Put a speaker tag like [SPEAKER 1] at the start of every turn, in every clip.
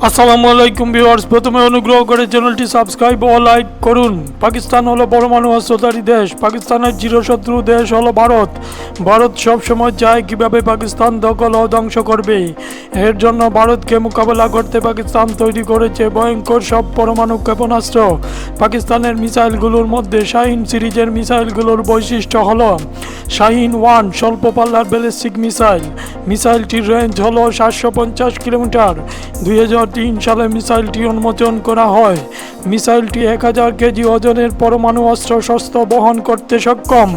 [SPEAKER 1] আসসালামু আলাইকুম ভিউয়ার্স, প্রথমে অনুগ্রহ করে চ্যানেলটি সাবস্ক্রাইব ও লাইক করুন। পাকিস্তান হলো পরমাণু অস্ত্রধারী দেশ। পাকিস্তানের চিরশত্রু দেশ হলো ভারত। ভারত সবসময় চায় কিভাবে পাকিস্তান দখল ও ধ্বংস করবে। এর জন্য ভারতকে মোকাবেলা করতে পাকিস্তান তৈরি করেছে ভয়ঙ্কর সব পরমাণু ক্ষেপণাস্ত্র। পাকিস্তানের মিসাইলগুলোর মধ্যে শাহিন সিরিজের মিসাইলগুলোর বৈশিষ্ট্য হলো শাহিন 1 স্বল্প পাল্লার ব্যালিস্টিক মিসাইল। মিসাইলটির রেঞ্জ হলো 750 কিলোমিটার। 2003 সালে মিসাইলটি উন্মোচন করা হয়। মিসাইলটি 1000 কেজি ওজনের পরমাণু অস্ত্র-শস্ত্র বহন করতে সক্ষম।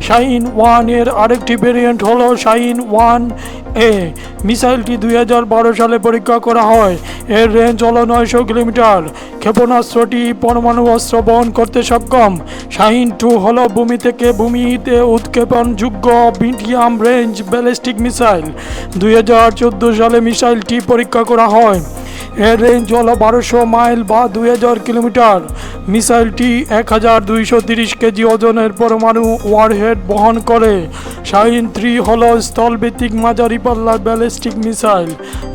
[SPEAKER 1] শাহিন 1 এর আরেকটি ভেরিয়েন্ট হলো শাহিন 1A। মিসাইলটি 2012 সালে পরীক্ষা করা হয়। এর রেঞ্জ হলো 900 কিলোমিটার। ক্ষেপণাস্ত্রটি পরমাণু অস্ত্র বহন করতে সক্ষম। শাহিন 2 হলো ভূমি থেকে ভূমিতে উৎক্ষেপণযোগ্য মিডিয়াম রেঞ্জ ব্যালিস্টিক মিসাইল। 2014 সালে মিসাইলটি পরীক্ষা করা হয়। এর রেঞ্জ হলো 1200 মাইল বা 2000 কিলোমিটার। মিসাইলটি 1230 কেজি ওজনের পরমাণু ওয়ারহেড বহন করে। শাহিন 3 হলো স্থলভিত্তিক মাঝারি পাল্লার ব্যালিস্টিক মিসাইল।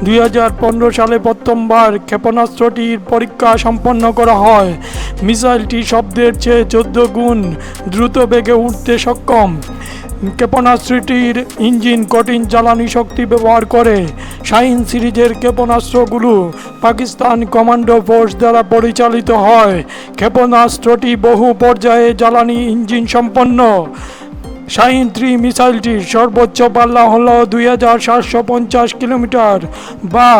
[SPEAKER 1] 2015 সালে প্রথমবার ক্ষেপণাস্ত্রটির পরীক্ষা সম্পন্ন করা হয়। মিসাইলটি শব্দের চেয়ে 14 গুণ দ্রুত বেগে উঠতে সক্ষম। ক্ষেপণাস্ত্রটির ইঞ্জিন কঠিন জ্বালানি শক্তি ব্যবহার করে। শাহিন সিরিজের ক্ষেপণাস্ত্রগুলো পাকিস্তান কমান্ডো ফোর্স দ্বারা পরিচালিত হয়। ক্ষেপণাস্ত্রটি বহু পর্যায়ে জ্বালানি ইঞ্জিন সম্পন্ন। শাহিন 3 মিসাইলটির সর্বোচ্চ পাল্লা হল 2750 কিলোমিটার বা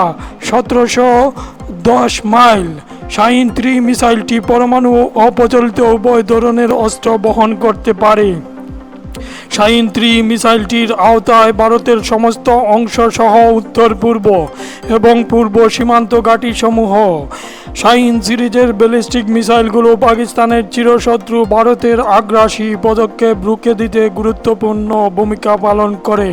[SPEAKER 1] 1710 মাইল। শাহিন 3 মিসাইলটি পরমাণু ও প্রচলিত উভয় ধরনের অস্ত্র বহন করতে পারে। শাহিন 3 মিসাইলটির আওতায় ভারতের সমস্ত অংশ সহ উত্তর পূর্ব এবং পূর্ব সীমান্ত ঘাঁটিসমূহ। শাহিন সিরিজের ব্যালিস্টিক মিসাইলগুলো পাকিস্তানের চিরশত্রু ভারতের আগ্রাসী পদক্ষেপ রুখে দিতে গুরুত্বপূর্ণ ভূমিকা পালন করে।